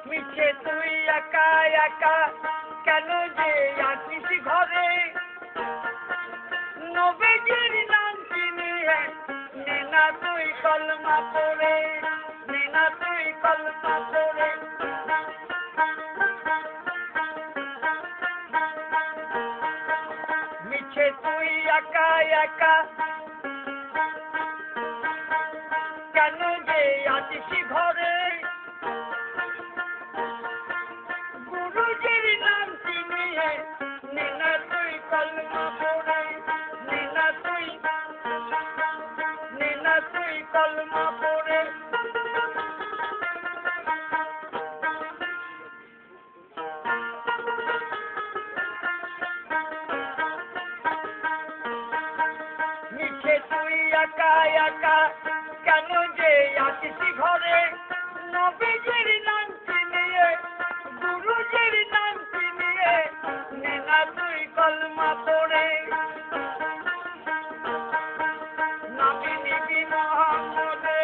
মিছে তুই একা একা কেন যে আছিস ঘরে নবীজির নাম চিনিয়ে নে না তুই কলমা পড়ে নে না তুই কলমা পড়ে মিছে তুই একা একা কেন যে আছিস ঘরে গুরুজির নাম চিনিয়ে নে না তুই কলমা পড়ে নে না তুই কলমা পড়ে মিছে তুই একা একা কেন যে আছিস ঘরে নবীজির নাম চিনিয়ে গুরুজির নাম চিনিয়ে নে না তুই কলমা পড়ে নামে নিবি মোহাম্মদে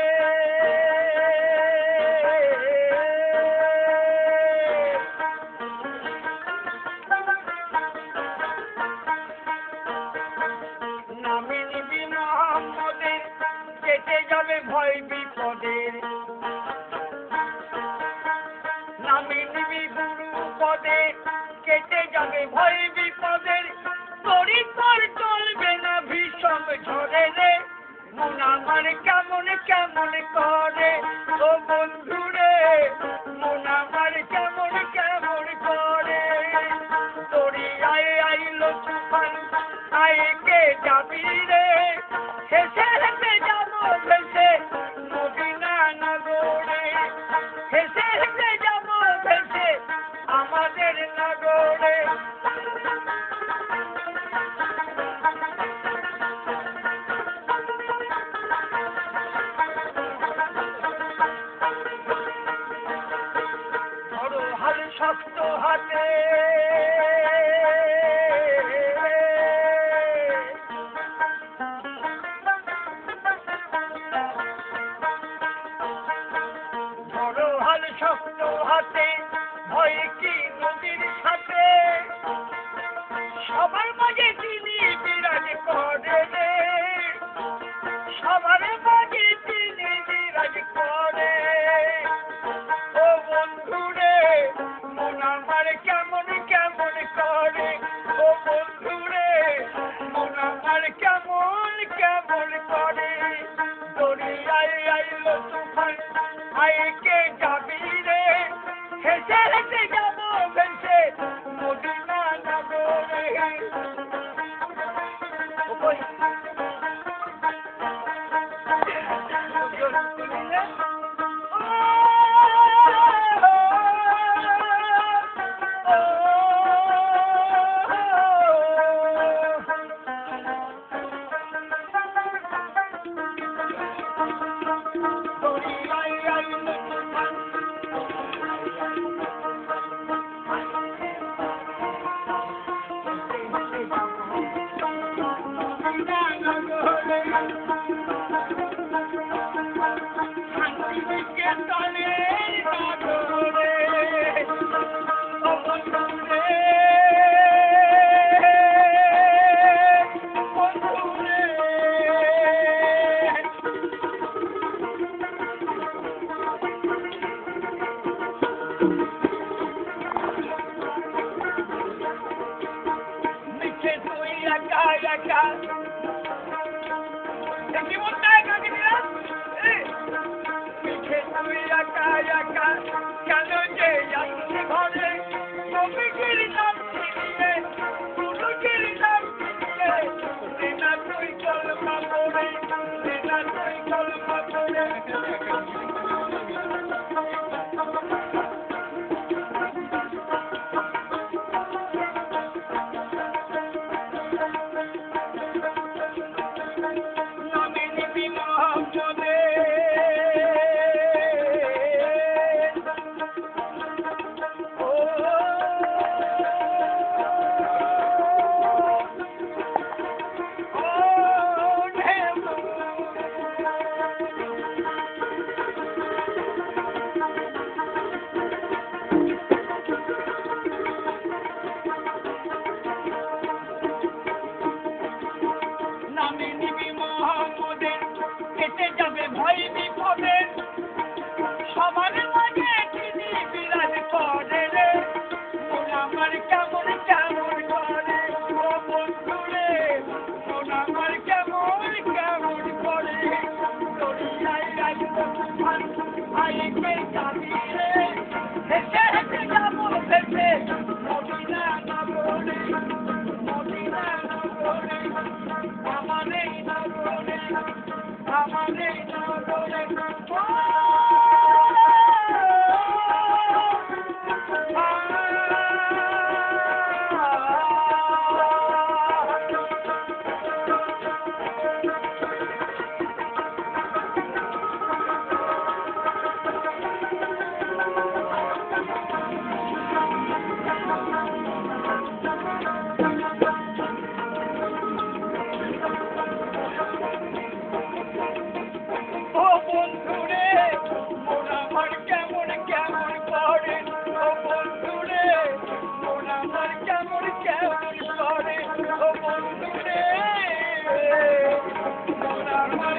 নামে নিবি মোহাম্মদের কেটে যাবে ভয় বিপদের নামে নিবি গুরু পদে কেটে যাবে ভয় বিপদের পরিবার চলবে না ভীষণ ঝরে রে মন আমার কেমন কেমন করে ও বন্ধু রে মন আমার কেমন কেমন করে তোরি আয় আইলো তুফান আয় কে যাবি রে হেসে হেসে যাবো ভেসে মদিনা নগরে হেসে হেসে যাবো ভেসে আমাদের নগরে ধরো হাল শক্ত হাতে ধরো হাল শক্ত হাতে ভয় কি নদীর সাথে সবার মাঝে তিনি বিরাজ করে রে সবার মাঝে তিনি বিরাজ করে ও বন্ধু রে মন আমার কেমন কেমন করে ও বন্ধু রে মন আমার কেমন কেমন করে দরিয়ায় আইলো তুফান আয় কে যাবি রে হেসে হেসে যাবো ভেসে মদিনা নগরে আমার